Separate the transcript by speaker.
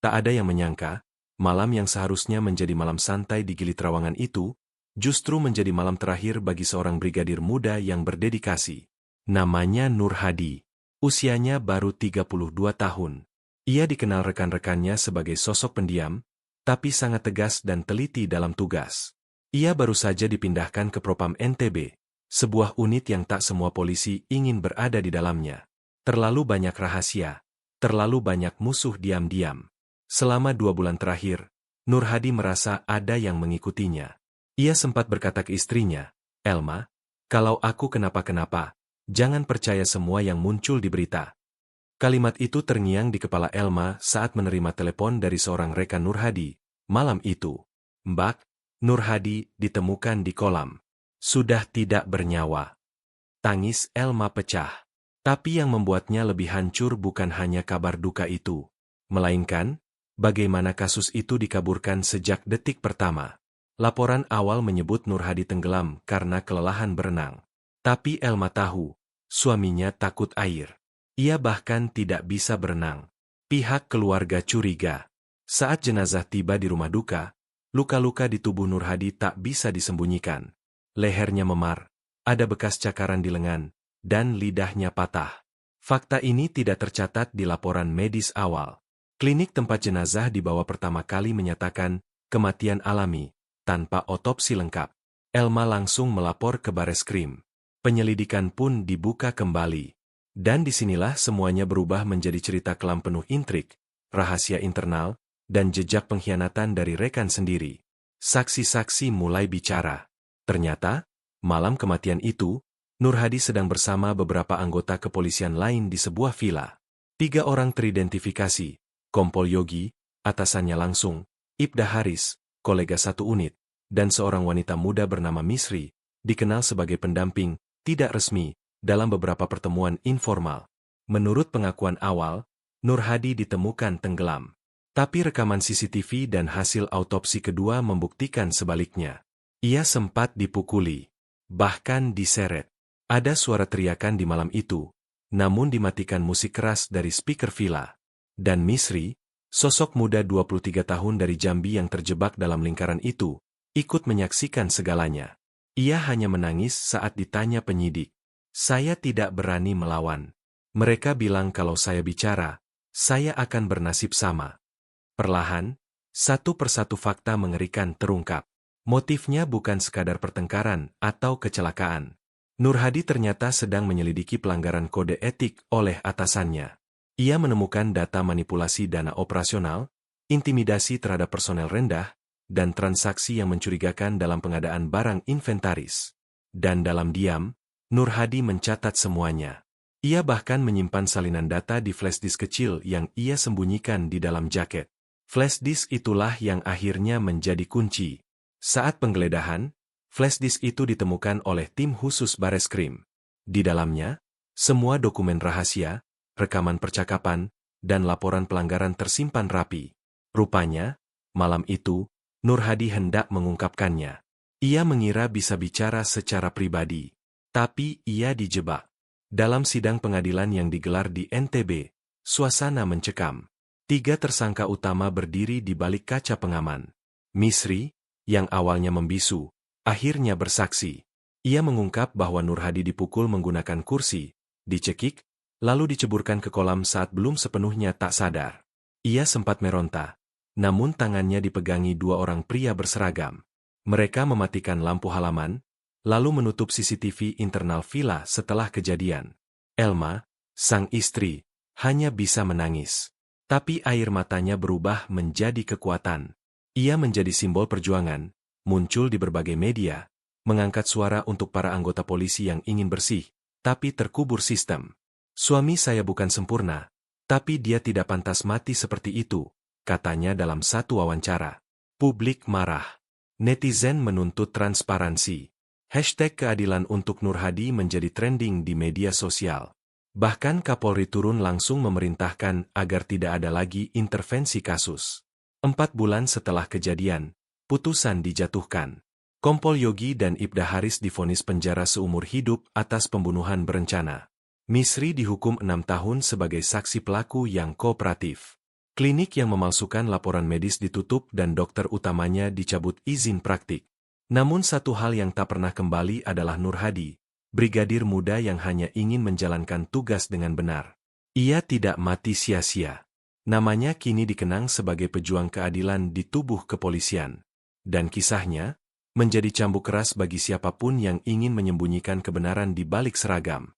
Speaker 1: Tak ada yang menyangka, malam yang seharusnya menjadi malam santai di Gili Trawangan itu, justru menjadi malam terakhir bagi seorang brigadir muda yang berdedikasi. Namanya Nur Hadi. Usianya baru 32 tahun. Ia dikenal rekan-rekannya sebagai sosok pendiam, tapi sangat tegas dan teliti dalam tugas. Ia baru saja dipindahkan ke Propam NTB, sebuah unit yang tak semua polisi ingin berada di dalamnya. Terlalu banyak rahasia, terlalu banyak musuh diam-diam. Selama 2 bulan terakhir, Nur Hadi merasa ada yang mengikutinya. Ia sempat berkata ke istrinya, "Elma, kalau aku kenapa-kenapa, jangan percaya semua yang muncul di berita." Kalimat itu terngiang di kepala Elma saat menerima telepon dari seorang rekan Nur Hadi. Malam itu, "Mbak, Nur Hadi ditemukan di kolam. Sudah tidak bernyawa." Tangis Elma pecah. Tapi yang membuatnya lebih hancur bukan hanya kabar duka itu, melainkan bagaimana kasus itu dikaburkan sejak detik pertama. Laporan awal menyebut Nur Hadi tenggelam karena kelelahan berenang. Tapi Elma tahu, suaminya takut air. Ia bahkan tidak bisa berenang. Pihak keluarga curiga. Saat jenazah tiba di rumah duka, luka-luka di tubuh Nur Hadi tak bisa disembunyikan. Lehernya memar, ada bekas cakaran di lengan, dan lidahnya patah. Fakta ini tidak tercatat di laporan medis awal. Klinik tempat jenazah dibawa pertama kali menyatakan kematian alami, tanpa otopsi lengkap. Elma langsung melapor ke Bareskrim. Penyelidikan pun dibuka kembali. Dan disinilah semuanya berubah menjadi cerita kelam penuh intrik, rahasia internal, dan jejak pengkhianatan dari rekan sendiri. Saksi-saksi mulai bicara. Ternyata, malam kematian itu, Nur Hadi sedang bersama beberapa anggota kepolisian lain di sebuah villa. 3 orang teridentifikasi, Kompol Yogi, atasannya langsung, Ibda Haris, kolega satu unit, dan seorang wanita muda bernama Misri, dikenal sebagai pendamping, tidak resmi, dalam beberapa pertemuan informal. Menurut pengakuan awal, Nur Hadi ditemukan tenggelam. Tapi rekaman CCTV dan hasil autopsi kedua membuktikan sebaliknya. Ia sempat dipukuli, bahkan diseret. Ada suara teriakan di malam itu, namun dimatikan musik keras dari speaker villa. Dan Misri, sosok muda 23 tahun dari Jambi yang terjebak dalam lingkaran itu, ikut menyaksikan segalanya. Ia hanya menangis saat ditanya penyidik. "Saya tidak berani melawan. Mereka bilang kalau saya bicara, saya akan bernasib sama." Perlahan, satu persatu fakta mengerikan terungkap. Motifnya bukan sekadar pertengkaran atau kecelakaan. Nur Hadi ternyata sedang menyelidiki pelanggaran kode etik oleh atasannya. Ia menemukan data manipulasi dana operasional, intimidasi terhadap personel rendah, dan transaksi yang mencurigakan dalam pengadaan barang inventaris. Dan dalam diam, Nur Hadi mencatat semuanya. Ia bahkan menyimpan salinan data di flash disk kecil yang ia sembunyikan di dalam jaket. Flash disk itulah yang akhirnya menjadi kunci. Saat penggeledahan, flash disk itu ditemukan oleh tim khusus Bareskrim. Di dalamnya, semua dokumen rahasia, rekaman percakapan, dan laporan pelanggaran tersimpan rapi. Rupanya, malam itu, Nur Hadi hendak mengungkapkannya. Ia mengira bisa bicara secara pribadi. Tapi ia dijebak. Dalam sidang pengadilan yang digelar di NTB, suasana mencekam. 3 tersangka utama berdiri di balik kaca pengaman. Misri, yang awalnya membisu, akhirnya bersaksi. Ia mengungkap bahwa Nur Hadi dipukul menggunakan kursi, dicekik, lalu diceburkan ke kolam saat belum sepenuhnya tak sadar. Ia sempat meronta, namun tangannya dipegangi 2 orang pria berseragam. Mereka mematikan lampu halaman, lalu menutup CCTV internal villa setelah kejadian. Elma, sang istri, hanya bisa menangis. Tapi air matanya berubah menjadi kekuatan. Ia menjadi simbol perjuangan, muncul di berbagai media, mengangkat suara untuk para anggota polisi yang ingin bersih, tapi terkubur sistem. "Suami saya bukan sempurna, tapi dia tidak pantas mati seperti itu," katanya dalam satu wawancara. Publik marah. Netizen menuntut transparansi. #keadilan untuk Nur Hadi menjadi trending di media sosial. Bahkan Kapolri turun langsung memerintahkan agar tidak ada lagi intervensi kasus. 4 bulan setelah kejadian, putusan dijatuhkan. Kompol Yogi dan Ibda Haris divonis penjara seumur hidup atas pembunuhan berencana. Misri dihukum 6 tahun sebagai saksi pelaku yang kooperatif. Klinik yang memalsukan laporan medis ditutup dan dokter utamanya dicabut izin praktik. Namun satu hal yang tak pernah kembali adalah Nur Hadi, brigadir muda yang hanya ingin menjalankan tugas dengan benar. Ia tidak mati sia-sia. Namanya kini dikenang sebagai pejuang keadilan di tubuh kepolisian. Dan kisahnya menjadi cambuk keras bagi siapapun yang ingin menyembunyikan kebenaran di balik seragam.